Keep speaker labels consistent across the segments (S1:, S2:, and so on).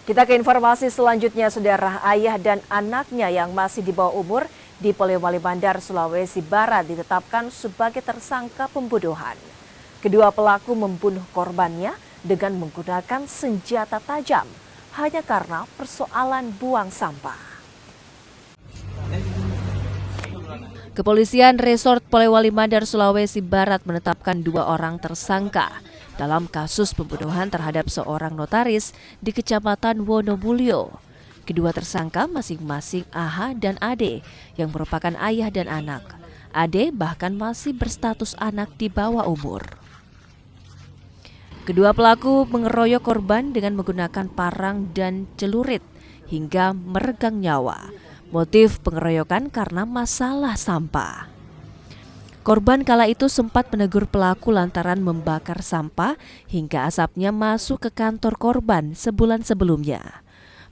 S1: Kita ke informasi selanjutnya, saudara. Ayah dan anaknya yang masih di bawah umur di Polewali Mandar, Sulawesi Barat ditetapkan sebagai tersangka pembunuhan. Kedua pelaku membunuh korbannya dengan menggunakan senjata tajam hanya karena persoalan buang sampah. Kepolisian Resort Polewali Mandar, Sulawesi Barat menetapkan 2 orang tersangka dalam kasus pembunuhan terhadap seorang notaris di Kecamatan Wonomulyo. Kedua tersangka masing-masing AH dan AD yang merupakan ayah dan anak. AD bahkan masih berstatus anak di bawah umur. Kedua pelaku mengeroyok korban dengan menggunakan parang dan celurit hingga meregang nyawa. Motif pengeroyokan karena masalah sampah. Korban kala itu sempat menegur pelaku lantaran membakar sampah hingga asapnya masuk ke kantor korban sebulan sebelumnya.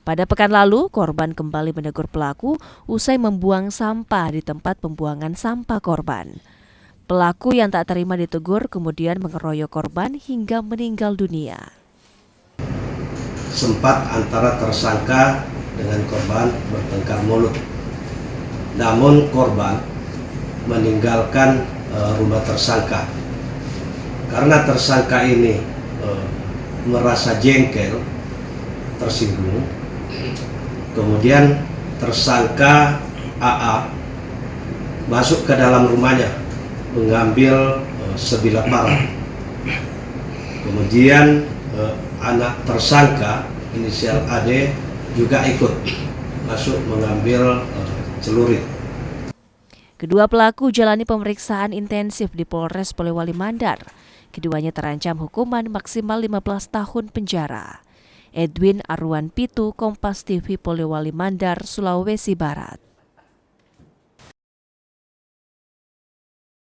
S1: Pada pekan lalu, korban kembali menegur pelaku usai membuang sampah di tempat pembuangan sampah korban. Pelaku yang tak terima ditegur kemudian mengeroyok korban hingga meninggal dunia.
S2: Sempat antara tersangka dengan korban bertengkar mulut. Namun korban meninggalkan rumah tersangka. Karena tersangka ini merasa jengkel, tersinggung. Kemudian tersangka AA masuk ke dalam rumahnya mengambil sebilah parang. Kemudian anak tersangka inisial AD juga ikut masuk mengambil celurit.
S1: Kedua pelaku jalani pemeriksaan intensif di Polres Polewali Mandar. Keduanya terancam hukuman maksimal 15 tahun penjara. Edwin Arwan Pitu, Kompas TV, Polewali Mandar, Sulawesi Barat.